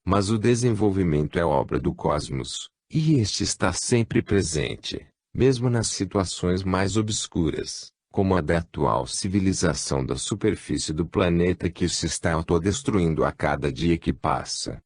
Mas o desenvolvimento é obra do cosmos, e este está sempre presente, mesmo nas situações mais obscuras, como a da atual civilização da superfície do planeta que se está autodestruindo a cada dia que passa.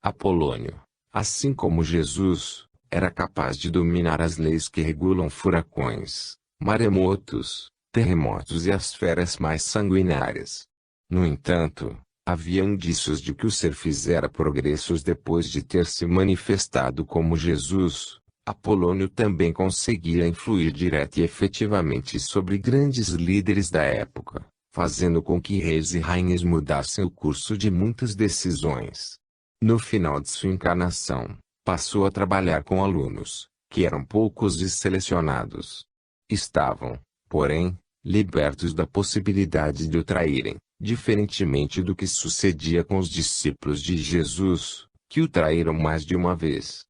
Apolônio, assim como Jesus, era capaz de dominar as leis que regulam furacões, maremotos, terremotos e as feras mais sanguinárias. No entanto, havia indícios de que o ser fizera progressos depois de ter se manifestado como Jesus. Apolônio também conseguia influir direta e efetivamente sobre grandes líderes da época, fazendo com que reis e rainhas mudassem o curso de muitas decisões. No final de sua encarnação, passou a trabalhar com alunos, que eram poucos e selecionados. Estavam, porém, libertos da possibilidade de o traírem, diferentemente do que sucedia com os discípulos de Jesus, que o traíram mais de uma vez.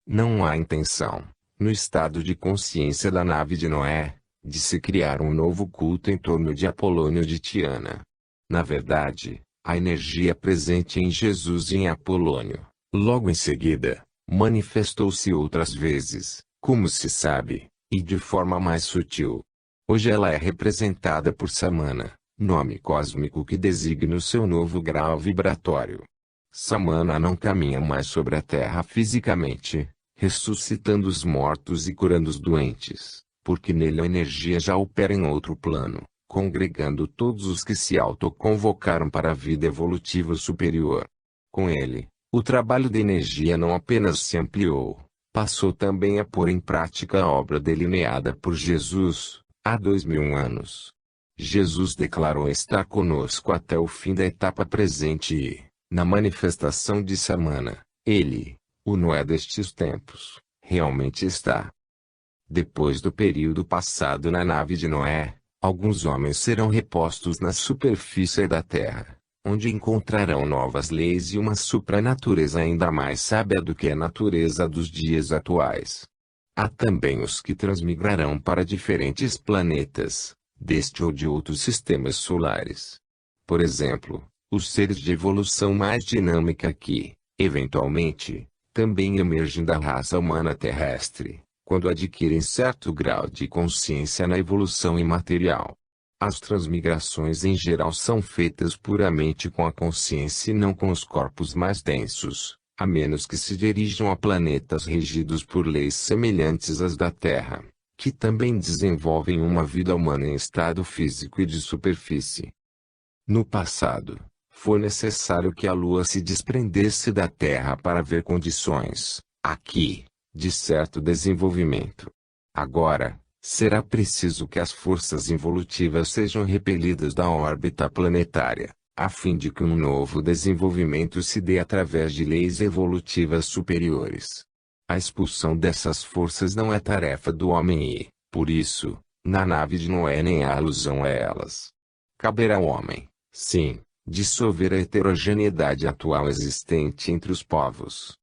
Não há intenção, no estado de consciência da nave de Noé, de se criar um novo culto em torno de Apolônio de Tiana. Na verdade, a energia presente em Jesus e em Apolônio, logo em seguida, manifestou-se outras vezes, como se sabe, e de forma mais sutil. Hoje ela é representada por Samana, nome cósmico que designa o seu novo grau vibratório. Samana não caminha mais sobre a Terra fisicamente, ressuscitando os mortos e curando os doentes, porque nele a energia já opera em outro plano, congregando todos os que se autoconvocaram para a vida evolutiva superior. Com ele, o trabalho de energia não apenas se ampliou, passou também a pôr em prática a obra delineada por Jesus, há 2000 anos. Jesus declarou estar conosco até o fim da etapa presente e, na manifestação de Samana, ele, o Noé destes tempos, realmente está. Depois do período passado na nave de Noé, alguns homens serão repostos na superfície da terra, onde encontrarão novas leis e uma supranatureza ainda mais sábia do que a natureza dos dias atuais. Há também os que transmigrarão para diferentes planetas, deste ou de outros sistemas solares. Por exemplo, os seres de evolução mais dinâmica que, eventualmente, também emergem da raça humana terrestre, quando adquirem certo grau de consciência na evolução imaterial. As transmigrações em geral são feitas puramente com a consciência e não com os corpos mais densos, a menos que se dirijam a planetas regidos por leis semelhantes às da Terra, que também desenvolvem uma vida humana em estado físico e de superfície. No passado, foi necessário que a Lua se desprendesse da Terra para ver condições, aqui, de certo desenvolvimento. Agora, será preciso que as forças evolutivas sejam repelidas da órbita planetária, a fim de que um novo desenvolvimento se dê através de leis evolutivas superiores. A expulsão dessas forças não é tarefa do homem e, por isso, na nave de Noé nem há alusão a elas. Caberá ao homem, sim, dissolver a heterogeneidade atual existente entre os povos.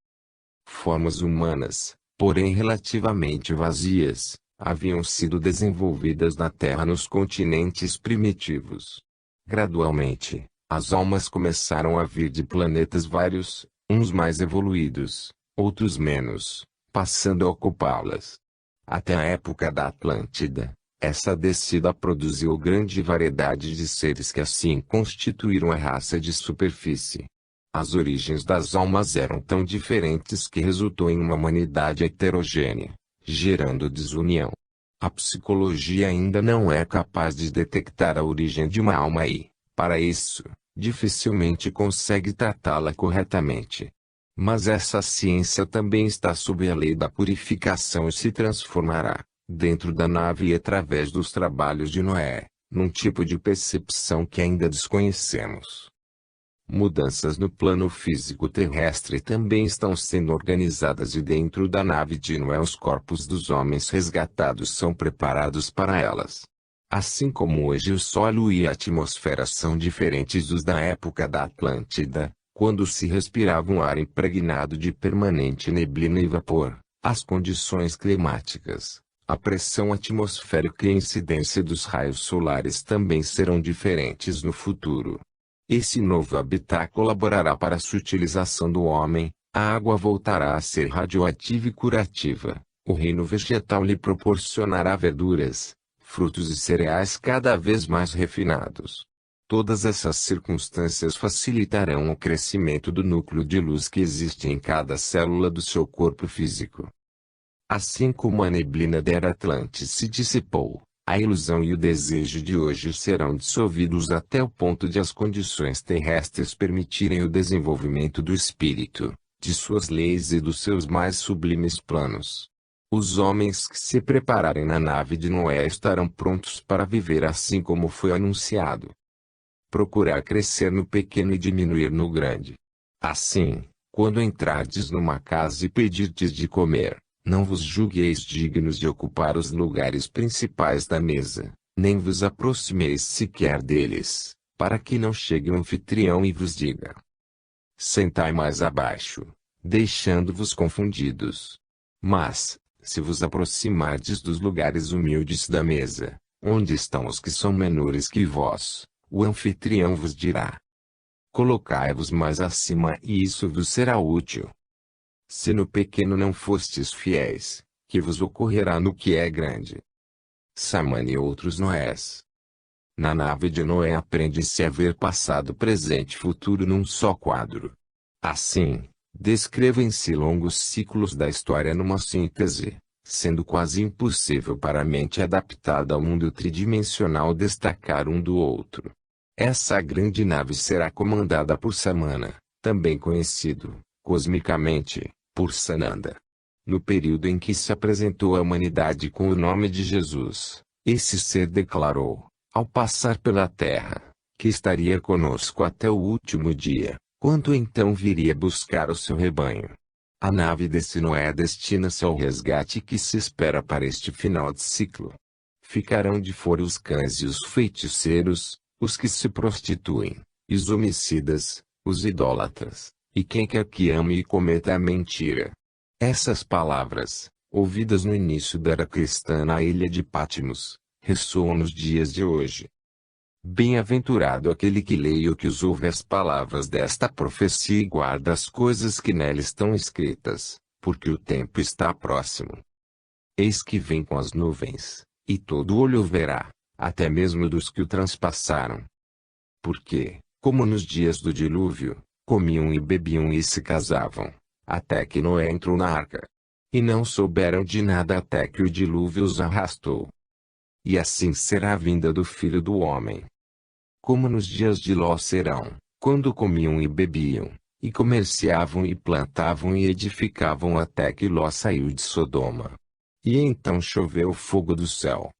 Formas humanas, porém relativamente vazias, haviam sido desenvolvidas na Terra nos continentes primitivos. Gradualmente, as almas começaram a vir de planetas vários, uns mais evoluídos, outros menos, passando a ocupá-las. Até a época da Atlântida, essa descida produziu grande variedade de seres que assim constituíram a raça de superfície. As origens das almas eram tão diferentes que resultou em uma humanidade heterogênea, gerando desunião. A psicologia ainda não é capaz de detectar a origem de uma alma e, para isso, dificilmente consegue tratá-la corretamente. Mas essa ciência também está sob a lei da purificação e se transformará, dentro da nave e através dos trabalhos de Noé, num tipo de percepção que ainda desconhecemos. Mudanças no plano físico terrestre também estão sendo organizadas e dentro da nave de Noé os corpos dos homens resgatados são preparados para elas. Assim como hoje o solo e a atmosfera são diferentes dos da época da Atlântida, quando se respirava um ar impregnado de permanente neblina e vapor, as condições climáticas, a pressão atmosférica e a incidência dos raios solares também serão diferentes no futuro. Esse novo habitat colaborará para a sutilização do homem, a água voltará a ser radioativa e curativa, o reino vegetal lhe proporcionará verduras, frutos e cereais cada vez mais refinados. Todas essas circunstâncias facilitarão o crescimento do núcleo de luz que existe em cada célula do seu corpo físico. Assim como a neblina da Era Atlantis se dissipou, a ilusão e o desejo de hoje serão dissolvidos até o ponto de as condições terrestres permitirem o desenvolvimento do espírito, de suas leis e dos seus mais sublimes planos. Os homens que se prepararem na nave de Noé estarão prontos para viver assim como foi anunciado. Procurar crescer no pequeno e diminuir no grande. Assim, quando entrardes numa casa e pedirdes de comer, não vos julgueis dignos de ocupar os lugares principais da mesa, nem vos aproximeis sequer deles, para que não chegue o anfitrião e vos diga: sentai mais abaixo, deixando-vos confundidos. Mas, se vos aproximardes dos lugares humildes da mesa, onde estão os que são menores que vós, o anfitrião vos dirá: colocai-vos mais acima e isso vos será útil. Se no pequeno não fostes fiéis, que vos ocorrerá no que é grande? Samani e outros Noés. Na nave de Noé aprende-se a ver passado, presente e futuro num só quadro. Assim, descrevem-se longos ciclos da história numa síntese, sendo quase impossível para a mente adaptada ao mundo tridimensional destacar um do outro. Essa grande nave será comandada por Samana, também conhecido, cosmicamente, por Sananda. No período em que se apresentou à humanidade com o nome de Jesus, esse ser declarou, ao passar pela terra, que estaria conosco até o último dia, quando então viria buscar o seu rebanho. A nave desse Noé destina-se ao resgate que se espera para este final de ciclo. Ficarão de fora os cães e os feiticeiros, os que se prostituem, os homicidas, os idólatras, e quem quer que ame e cometa a mentira. Essas palavras, ouvidas no início da era cristã na ilha de Patmos, ressoam nos dias de hoje. Bem-aventurado aquele que lê e o que ouve as palavras desta profecia e guarda as coisas que nela estão escritas, porque o tempo está próximo. Eis que vem com as nuvens, e todo olho o verá, até mesmo dos que o transpassaram. Porque, como nos dias do dilúvio, comiam e bebiam e se casavam, até que Noé entrou na arca. E não souberam de nada até que o dilúvio os arrastou. E assim será a vinda do Filho do Homem. Como nos dias de Ló serão, quando comiam e bebiam, e comerciavam e plantavam e edificavam até que Ló saiu de Sodoma. E então choveu fogo do céu.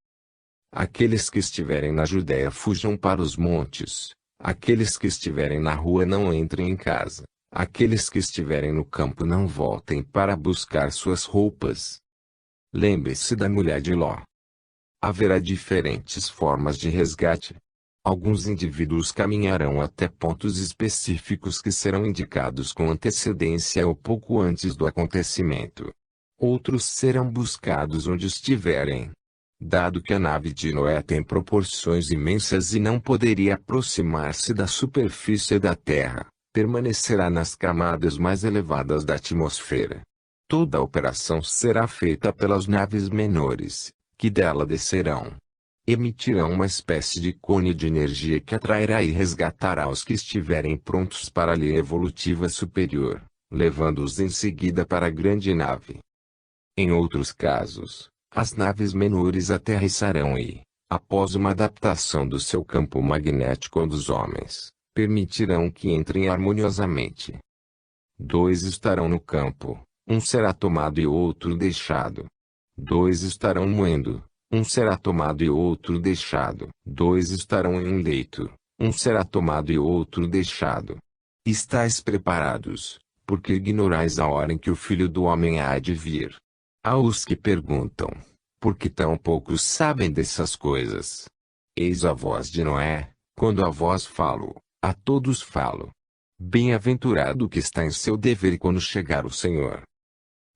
Aqueles que estiverem na Judéia fujam para os montes, aqueles que estiverem na rua não entrem em casa, aqueles que estiverem no campo não voltem para buscar suas roupas. Lembre-se da mulher de Ló. Haverá diferentes formas de resgate. Alguns indivíduos caminharão até pontos específicos que serão indicados com antecedência ou pouco antes do acontecimento. Outros serão buscados onde estiverem. Dado que a nave de Noé tem proporções imensas e não poderia aproximar-se da superfície da Terra, permanecerá nas camadas mais elevadas da atmosfera. Toda a operação será feita pelas naves menores, que dela descerão. Emitirão uma espécie de cone de energia que atrairá e resgatará os que estiverem prontos para a linha evolutiva superior, levando-os em seguida para a grande nave. Em outros casos, as naves menores aterrissarão e, após uma adaptação do seu campo magnético ao dos homens, permitirão que entrem harmoniosamente. Dois estarão no campo, um será tomado e outro deixado. Dois estarão moendo, um será tomado e outro deixado. Dois estarão em um leito, um será tomado e outro deixado. Estais preparados, porque ignorais a hora em que o Filho do Homem há de vir. Há os que perguntam, por que tão poucos sabem dessas coisas? Eis a voz de Noé, quando a vós falo, a todos falo. Bem-aventurado o que está em seu dever quando chegar o Senhor.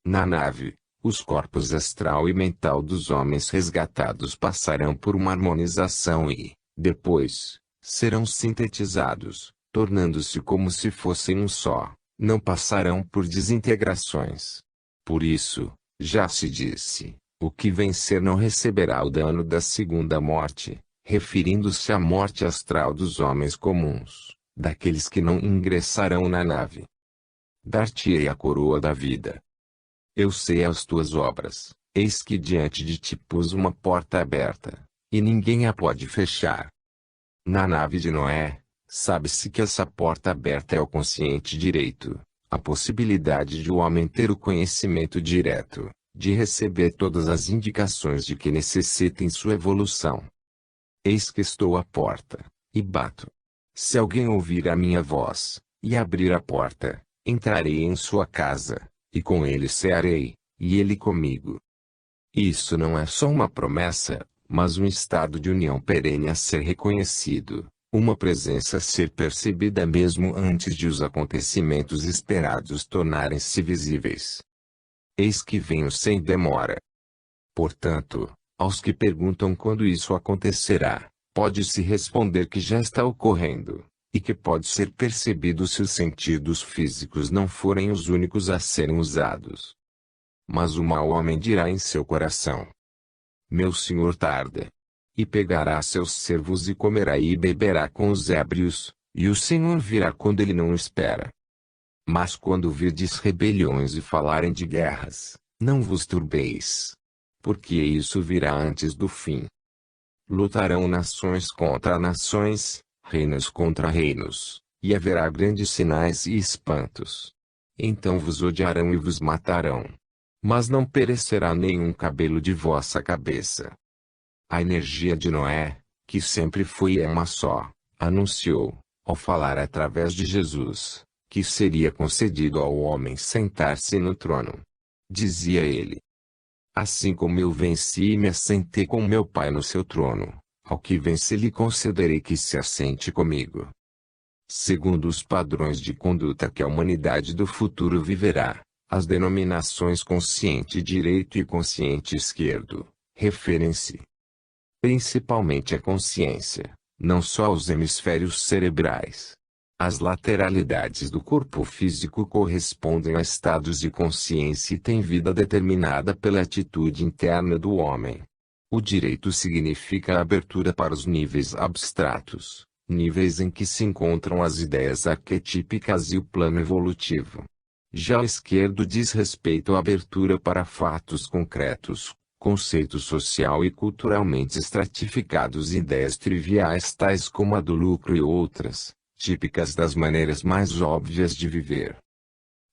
Na nave, os corpos astral e mental dos homens resgatados passarão por uma harmonização e, depois, serão sintetizados, tornando-se como se fossem um só, não passarão por desintegrações. Por isso, já se disse, o que vencer não receberá o dano da segunda morte, referindo-se à morte astral dos homens comuns, daqueles que não ingressarão na nave. Dar-te-ei a coroa da vida. Eu sei as tuas obras, eis que diante de ti pus uma porta aberta, e ninguém a pode fechar. Na nave de Noé, sabe-se que essa porta aberta é o consciente direito, a possibilidade de o homem ter o conhecimento direto, de receber todas as indicações de que necessita em sua evolução. Eis que estou à porta, e bato. Se alguém ouvir a minha voz, e abrir a porta, entrarei em sua casa, e com ele cearei, e ele comigo. Isso não é só uma promessa, mas um estado de união perene a ser reconhecido, uma presença a ser percebida mesmo antes de os acontecimentos esperados tornarem-se visíveis. Eis que venho sem demora. Portanto, aos que perguntam quando isso acontecerá, pode-se responder que já está ocorrendo, e que pode ser percebido se os sentidos físicos não forem os únicos a serem usados. Mas o mau homem dirá em seu coração: meu senhor tarda. E pegará seus servos e comerá e beberá com os ébrios, e o Senhor virá quando ele não espera. Mas quando virdes rebeliões e falarem de guerras, não vos turbeis. Porque isso virá antes do fim. Lutarão nações contra nações, reinos contra reinos, e haverá grandes sinais e espantos. Então vos odiarão e vos matarão. Mas não perecerá nenhum cabelo de vossa cabeça. A energia de Noé, que sempre foi e é uma só, anunciou, ao falar através de Jesus, que seria concedido ao homem sentar-se no trono. Dizia ele: assim como eu venci e me assentei com meu Pai no seu trono, ao que vence lhe concederei que se assente comigo. Segundo os padrões de conduta que a humanidade do futuro viverá, as denominações consciente direito e consciente esquerdo, referem-se principalmente à consciência, não só aos hemisférios cerebrais. As lateralidades do corpo físico correspondem a estados de consciência e têm vida determinada pela atitude interna do homem. O direito significa a abertura para os níveis abstratos, níveis em que se encontram as ideias arquetípicas e o plano evolutivo. Já o esquerdo diz respeito à abertura para fatos concretos, conceito social e culturalmente estratificados e ideias triviais tais como a do lucro e outras, típicas das maneiras mais óbvias de viver.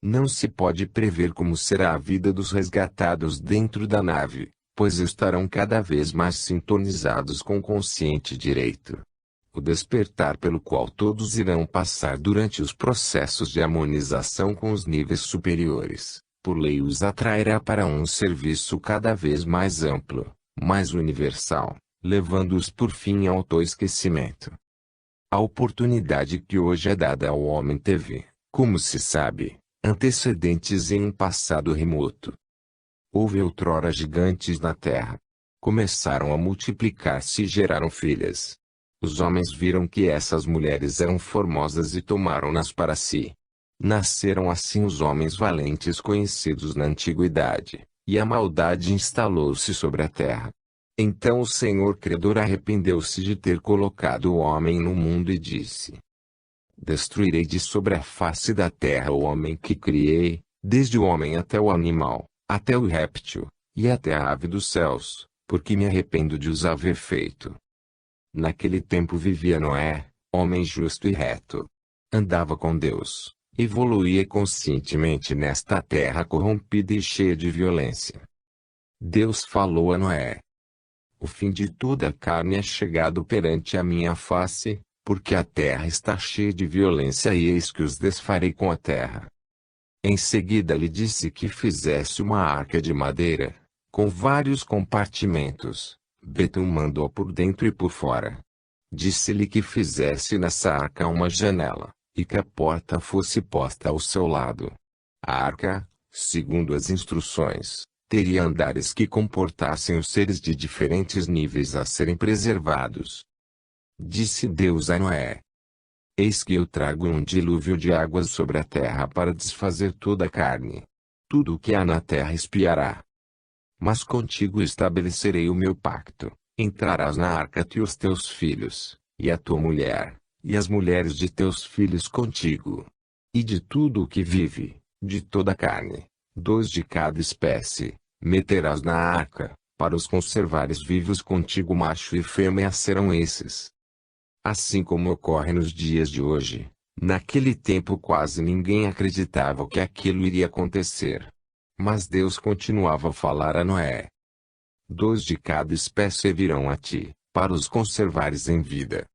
Não se pode prever como será a vida dos resgatados dentro da nave, pois estarão cada vez mais sintonizados com o consciente direito. O despertar pelo qual todos irão passar durante os processos de harmonização com os níveis superiores, por lei os atrairá para um serviço cada vez mais amplo, mais universal, levando-os por fim ao autoesquecimento. A oportunidade que hoje é dada ao homem teve, como se sabe, antecedentes em um passado remoto. Houve outrora gigantes na terra. Começaram a multiplicar-se e geraram filhas. Os homens viram que essas mulheres eram formosas e tomaram-nas para si. Nasceram assim os homens valentes conhecidos na antiguidade, e a maldade instalou-se sobre a terra. Então o Senhor Criador arrependeu-se de ter colocado o homem no mundo e disse: destruirei de sobre a face da terra o homem que criei, desde o homem até o animal, até o réptil, e até a ave dos céus, porque me arrependo de os haver feito. Naquele tempo vivia Noé, homem justo e reto. Andava com Deus, evoluía conscientemente nesta terra corrompida e cheia de violência. Deus falou a Noé: o fim de toda a carne é chegado perante a minha face, porque a terra está cheia de violência e eis que os desfarei com a terra. Em seguida lhe disse que fizesse uma arca de madeira, com vários compartimentos, betumando-a por dentro e por fora. Disse-lhe que fizesse nessa arca uma janela, e que a porta fosse posta ao seu lado. A arca, segundo as instruções, teria andares que comportassem os seres de diferentes níveis a serem preservados. Disse Deus a Noé: Eis que eu trago um dilúvio de águas sobre a terra para desfazer toda a carne. Tudo o que há na terra expiará. Mas contigo estabelecerei o meu pacto. Entrarás na arca tu e os teus filhos, e a tua mulher, e as mulheres de teus filhos contigo. E de tudo o que vive, de toda a carne, 2 de cada espécie, meterás na arca, para os conservares vivos contigo. Macho e fêmea serão esses. Assim como ocorre nos dias de hoje, naquele tempo quase ninguém acreditava que aquilo iria acontecer. Mas Deus continuava a falar a Noé. 2 de cada espécie virão a ti, para os conservares em vida.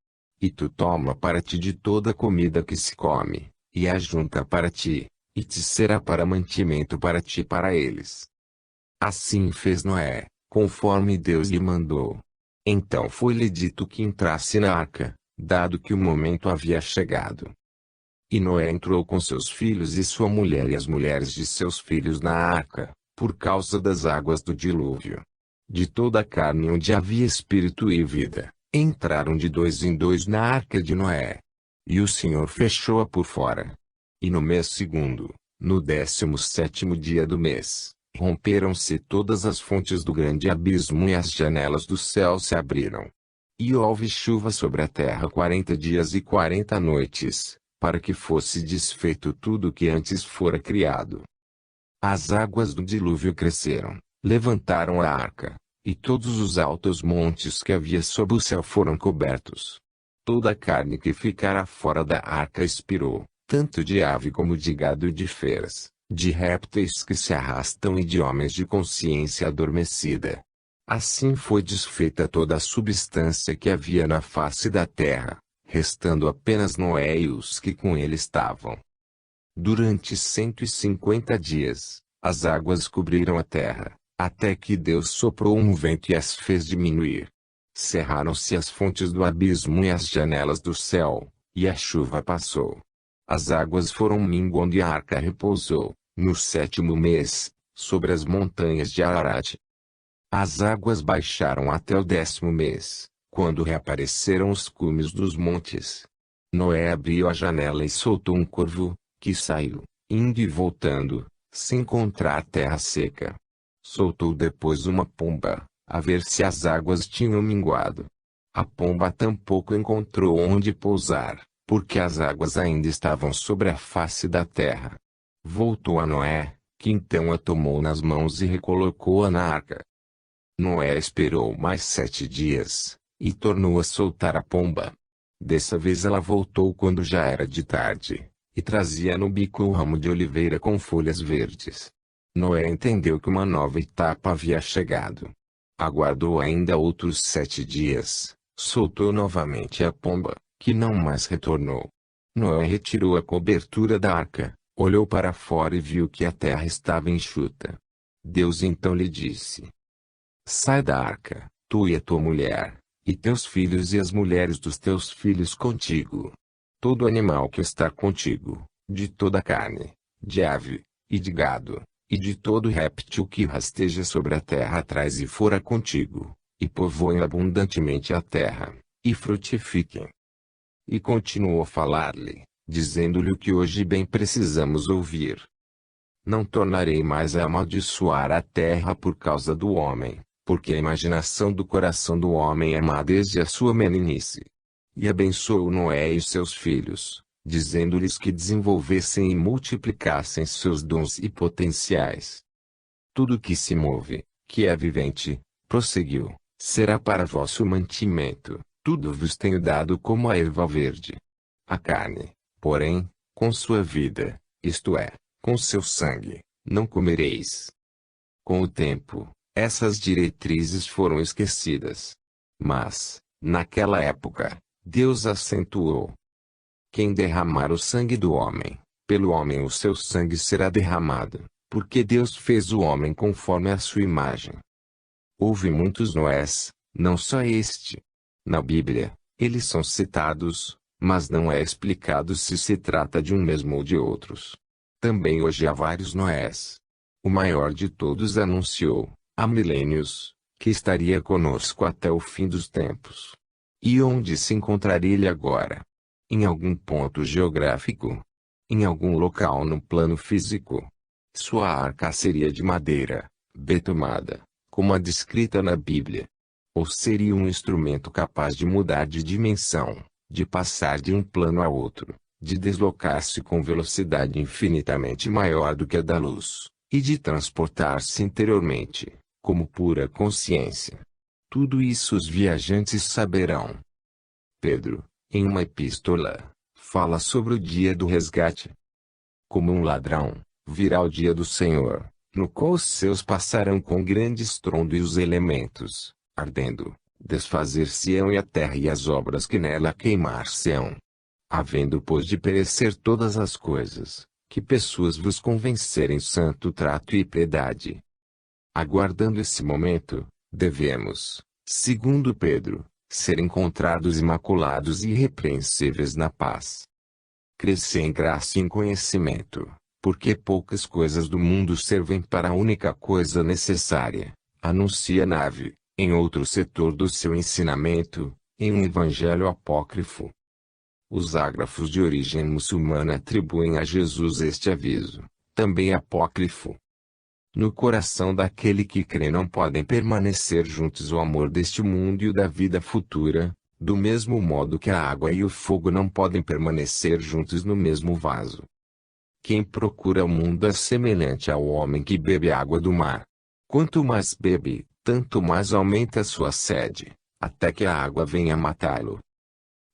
E tu toma para ti de toda a comida que se come, e ajunta para ti, e te será para mantimento para ti e para eles. Assim fez Noé, conforme Deus lhe mandou. Então foi-lhe dito que entrasse na arca, dado que o momento havia chegado. E Noé entrou com seus filhos e sua mulher e as mulheres de seus filhos na arca, por causa das águas do dilúvio. De toda a carne onde havia espírito e vida, entraram de 2 em 2 na arca de Noé. E o Senhor fechou-a por fora. E no mês segundo, no 17º dia do mês, romperam-se todas as fontes do grande abismo e as janelas do céu se abriram. E houve chuva sobre a terra 40 dias e 40 noites, para que fosse desfeito tudo o que antes fora criado. As águas do dilúvio cresceram, levantaram a arca, e todos os altos montes que havia sob o céu foram cobertos. Toda a carne que ficara fora da arca expirou, tanto de ave como de gado e de feras, de répteis que se arrastam e de homens de consciência adormecida. Assim foi desfeita toda a substância que havia na face da terra, restando apenas Noé e os que com ele estavam. Durante 150 dias, as águas cobriram a terra, até que Deus soprou um vento e as fez diminuir. Cerraram-se as fontes do abismo e as janelas do céu, e a chuva passou. As águas foram minguando e a arca repousou, no 7º mês, sobre as montanhas de Ararat. As águas baixaram até o 10º mês, quando reapareceram os cumes dos montes. Noé abriu a janela e soltou um corvo, que saiu, indo e voltando, sem encontrar a terra seca. Soltou depois uma pomba, a ver se as águas tinham minguado. A pomba tampouco encontrou onde pousar, porque as águas ainda estavam sobre a face da terra. Voltou a Noé, que então a tomou nas mãos e recolocou-a na arca. Noé esperou mais 7 dias, e tornou a soltar a pomba. Dessa vez ela voltou quando já era de tarde, e trazia no bico o ramo de oliveira com folhas verdes. Noé entendeu que uma nova etapa havia chegado. Aguardou ainda outros 7 dias, soltou novamente a pomba, que não mais retornou. Noé retirou a cobertura da arca, olhou para fora e viu que a terra estava enxuta. Deus então lhe disse: Sai da arca, tu e a tua mulher, e teus filhos e as mulheres dos teus filhos contigo. Todo animal que está contigo, de toda a carne, de ave, e de gado, e de todo réptil que rasteja sobre a terra atrás e fora contigo, e povoem abundantemente a terra, e frutifiquem. E continuou a falar-lhe, dizendo-lhe o que hoje bem precisamos ouvir. Não tornarei mais a amaldiçoar a terra por causa do homem, porque a imaginação do coração do homem é má desde a sua meninice. E abençoou Noé e seus filhos, dizendo-lhes que desenvolvessem e multiplicassem seus dons e potenciais. Tudo que se move, que é vivente, prosseguiu, será para vosso mantimento, tudo vos tenho dado como a erva verde. A carne, porém, com sua vida, isto é, com seu sangue, não comereis. Com o tempo, essas diretrizes foram esquecidas. Mas, naquela época, Deus acentuou: quem derramar o sangue do homem, pelo homem o seu sangue será derramado, porque Deus fez o homem conforme a sua imagem. Houve muitos Noés, não só este. Na Bíblia, eles são citados, mas não é explicado se se trata de um mesmo ou de outros. Também hoje há vários Noés. O maior de todos anunciou, há milênios, que estaria conosco até o fim dos tempos. E onde se encontraria ele agora? em algum ponto geográfico, em algum local no plano físico. Sua arca seria de madeira, betumada, como a descrita na Bíblia. Ou seria um instrumento capaz de mudar de dimensão, de passar de um plano a outro, de deslocar-se com velocidade infinitamente maior do que a da luz, e de transportar-se interiormente, como pura consciência. Tudo isso os viajantes saberão. Pedro, em uma epístola, fala sobre o dia do resgate. Como um ladrão, virá o dia do Senhor, no qual os seus passarão com grande estrondo e os elementos, ardendo, desfazer-se-ão e a terra e as obras que nela queimar-se-ão. Havendo pois de perecer todas as coisas, que pessoas vos convencerem santo trato e piedade. Aguardando esse momento, devemos, segundo Pedro, ser encontrados imaculados e irrepreensíveis na paz. Crescer em graça e em conhecimento, porque poucas coisas do mundo servem para a única coisa necessária, anuncia a nave, em outro setor do seu ensinamento, em um evangelho apócrifo. Os ágrafos de origem muçulmana atribuem a Jesus este aviso, também apócrifo. No coração daquele que crê não podem permanecer juntos o amor deste mundo e o da vida futura, do mesmo modo que a água e o fogo não podem permanecer juntos no mesmo vaso. Quem procura o mundo é semelhante ao homem que bebe água do mar. Quanto mais bebe, tanto mais aumenta a sua sede, até que a água venha matá-lo.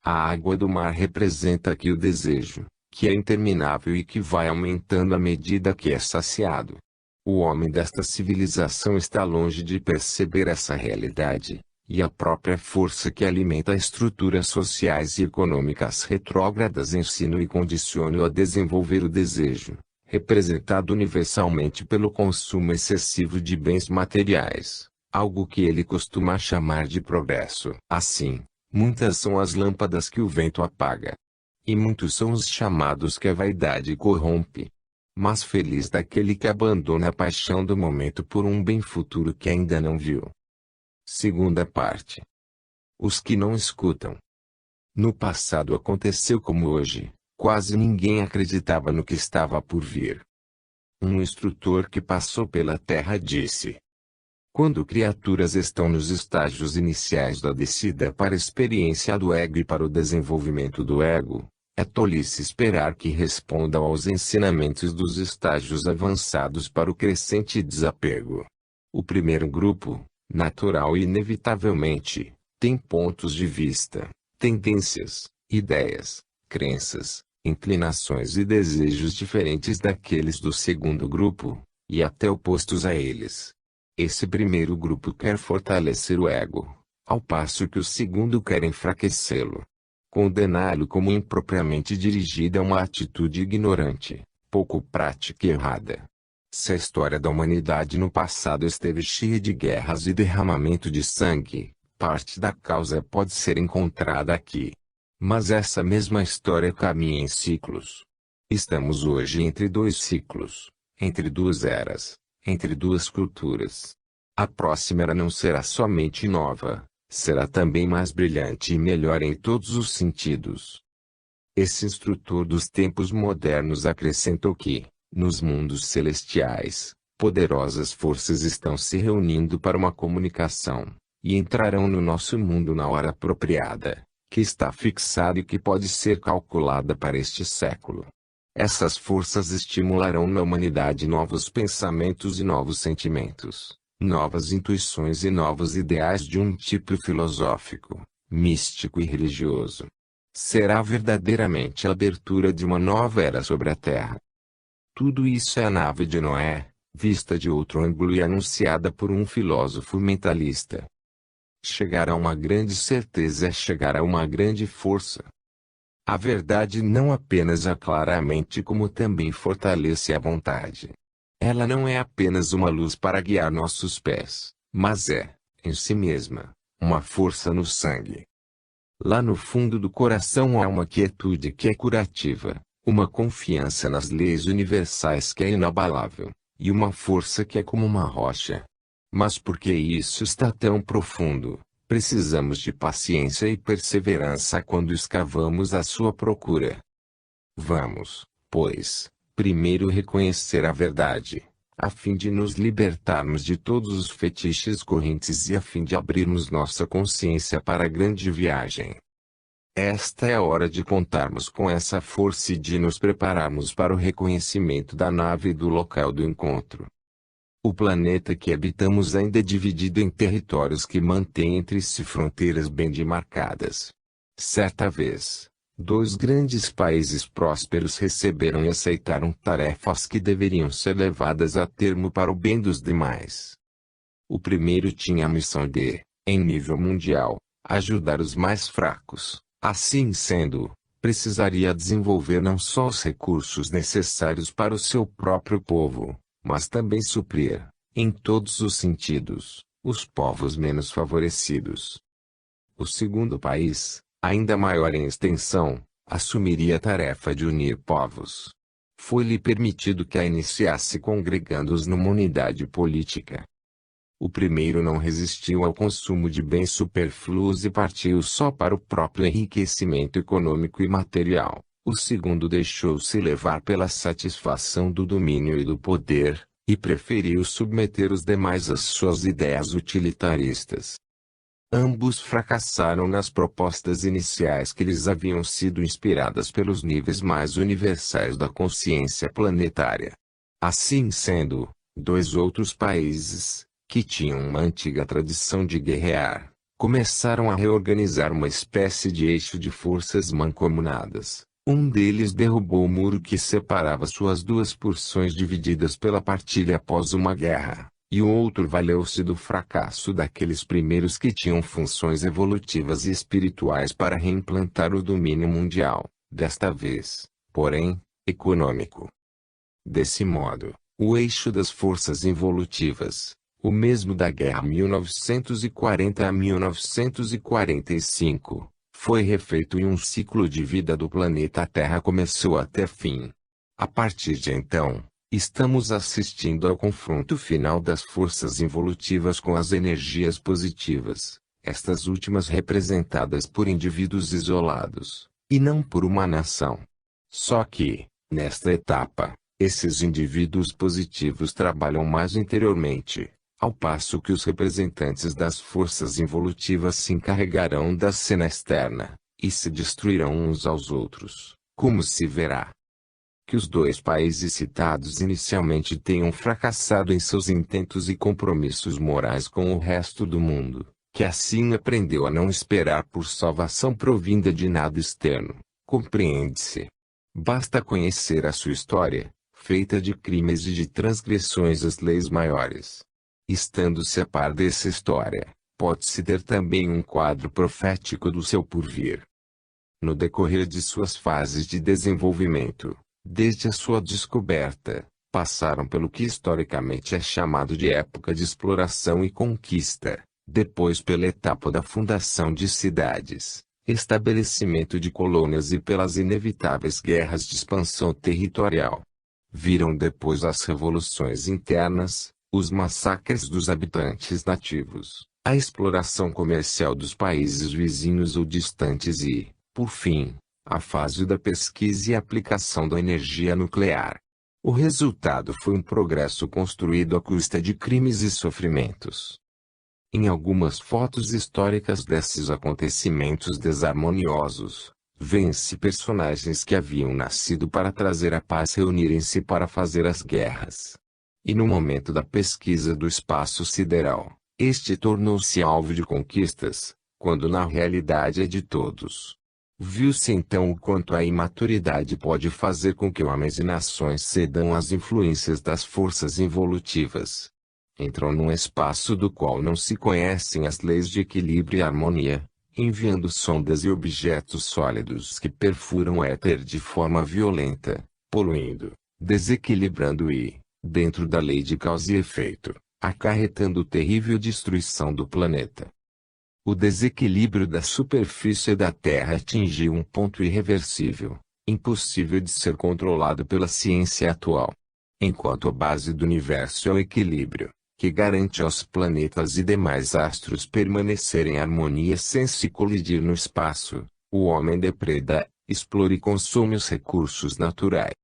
A água do mar representa aqui o desejo, que é interminável e que vai aumentando à medida que é saciado. O homem desta civilização está longe de perceber essa realidade, e a própria força que alimenta estruturas sociais e econômicas retrógradas ensina e condiciona-o a desenvolver o desejo, representado universalmente pelo consumo excessivo de bens materiais, algo que ele costuma chamar de progresso. Assim, muitas são as lâmpadas que o vento apaga, e muitos são os chamados que a vaidade corrompe. Mas feliz daquele que abandona a paixão do momento por um bem futuro que ainda não viu. Segunda parte. Os que não escutam. No passado aconteceu como hoje, quase ninguém acreditava no que estava por vir. Um instrutor que passou pela Terra disse: quando criaturas estão nos estágios iniciais da descida para a experiência do ego e para o desenvolvimento do ego, é tolice esperar que respondam aos ensinamentos dos estágios avançados para o crescente desapego. O primeiro grupo, natural e inevitavelmente, tem pontos de vista, tendências, ideias, crenças, inclinações e desejos diferentes daqueles do segundo grupo, e até opostos a eles. Esse primeiro grupo quer fortalecer o ego, ao passo que o segundo quer enfraquecê-lo. Condená-lo como impropriamente dirigida é uma atitude ignorante, pouco prática e errada. Se a história da humanidade no passado esteve cheia de guerras e derramamento de sangue, parte da causa pode ser encontrada aqui. Mas essa mesma história caminha em ciclos. Estamos hoje entre dois ciclos, entre duas eras, entre duas culturas. A próxima era não será somente nova, será também mais brilhante e melhor em todos os sentidos. Esse instrutor dos tempos modernos acrescentou que, nos mundos celestiais, poderosas forças estão se reunindo para uma comunicação, e entrarão no nosso mundo na hora apropriada, que está fixada e que pode ser calculada para este século. Essas forças estimularão na humanidade novos pensamentos e novos sentimentos, novas intuições e novos ideais de um tipo filosófico, místico e religioso. Será verdadeiramente a abertura de uma nova era sobre a Terra. Tudo isso é a nave de Noé, vista de outro ângulo e anunciada por um filósofo mentalista. Chegar a uma grande certeza é chegar a uma grande força. A verdade não apenas aclara a mente como também fortalece a vontade. Ela não é apenas uma luz para guiar nossos pés, mas é, em si mesma, uma força no sangue. Lá no fundo do coração há uma quietude que é curativa, uma confiança nas leis universais que é inabalável, e uma força que é como uma rocha. Mas por que isso está tão profundo? Precisamos de paciência e perseverança quando escavamos à sua procura. Vamos, pois, primeiro reconhecer a verdade, a fim de nos libertarmos de todos os fetiches correntes e a fim de abrirmos nossa consciência para a grande viagem. Esta é a hora de contarmos com essa força e de nos prepararmos para o reconhecimento da nave e do local do encontro. O planeta que habitamos ainda é dividido em territórios que mantêm entre si fronteiras bem demarcadas. Certa vez, dois grandes países prósperos receberam e aceitaram tarefas que deveriam ser levadas a termo para o bem dos demais. O primeiro tinha a missão de, em nível mundial, ajudar os mais fracos. Assim sendo, precisaria desenvolver não só os recursos necessários para o seu próprio povo, mas também suprir, em todos os sentidos, os povos menos favorecidos. O segundo país, ainda maior em extensão, assumiria a tarefa de unir povos. Foi-lhe permitido que a iniciasse congregando-os numa unidade política. O primeiro não resistiu ao consumo de bens supérfluos e partiu só para o próprio enriquecimento econômico e material. O segundo deixou-se levar pela satisfação do domínio e do poder, e preferiu submeter os demais às suas ideias utilitaristas. Ambos fracassaram nas propostas iniciais que lhes haviam sido inspiradas pelos níveis mais universais da consciência planetária. Assim sendo, dois outros países, que tinham uma antiga tradição de guerrear, começaram a reorganizar uma espécie de eixo de forças mancomunadas. Um deles derrubou o muro que separava suas duas porções divididas pela partilha após uma guerra, e o outro valeu-se do fracasso daqueles primeiros que tinham funções evolutivas e espirituais para reimplantar o domínio mundial, desta vez, porém, econômico. Desse modo, o eixo das forças evolutivas, o mesmo da guerra 1940 a 1945, foi refeito e um ciclo de vida do planeta Terra começou a ter fim. A partir de então, estamos assistindo ao confronto final das forças evolutivas com as energias positivas, estas últimas representadas por indivíduos isolados, e não por uma nação. Só que, nesta etapa, esses indivíduos positivos trabalham mais interiormente, ao passo que os representantes das forças evolutivas se encarregarão da cena externa, e se destruirão uns aos outros, como se verá. Que os dois países citados inicialmente tenham fracassado em seus intentos e compromissos morais com o resto do mundo, que assim aprendeu a não esperar por salvação provinda de nada externo, compreende-se. Basta conhecer a sua história, feita de crimes e de transgressões às leis maiores. Estando-se a par dessa história, pode-se ter também um quadro profético do seu porvir. No decorrer de suas fases de desenvolvimento, desde a sua descoberta, passaram pelo que historicamente é chamado de época de exploração e conquista, depois pela etapa da fundação de cidades, estabelecimento de colônias e pelas inevitáveis guerras de expansão territorial. Viram depois as revoluções internas, os massacres dos habitantes nativos, a exploração comercial dos países vizinhos ou distantes e, por fim, a fase da pesquisa e aplicação da energia nuclear. O resultado foi um progresso construído à custa de crimes e sofrimentos. Em algumas fotos históricas desses acontecimentos desarmoniosos, vêem-se personagens que haviam nascido para trazer a paz reunirem-se para fazer as guerras. E no momento da pesquisa do espaço sideral, este tornou-se alvo de conquistas, quando na realidade é de todos. Viu-se então o quanto a imaturidade pode fazer com que homens e nações cedam às influências das forças evolutivas. Entram num espaço do qual não se conhecem as leis de equilíbrio e harmonia, enviando sondas e objetos sólidos que perfuram o éter de forma violenta, poluindo, desequilibrando e, dentro da lei de causa e efeito, acarretando terrível destruição do planeta. O desequilíbrio da superfície da Terra atingiu um ponto irreversível, impossível de ser controlado pela ciência atual. Enquanto a base do universo é o equilíbrio, que garante aos planetas e demais astros permanecerem em harmonia sem se colidir no espaço, o homem depreda, explora e consome os recursos naturais.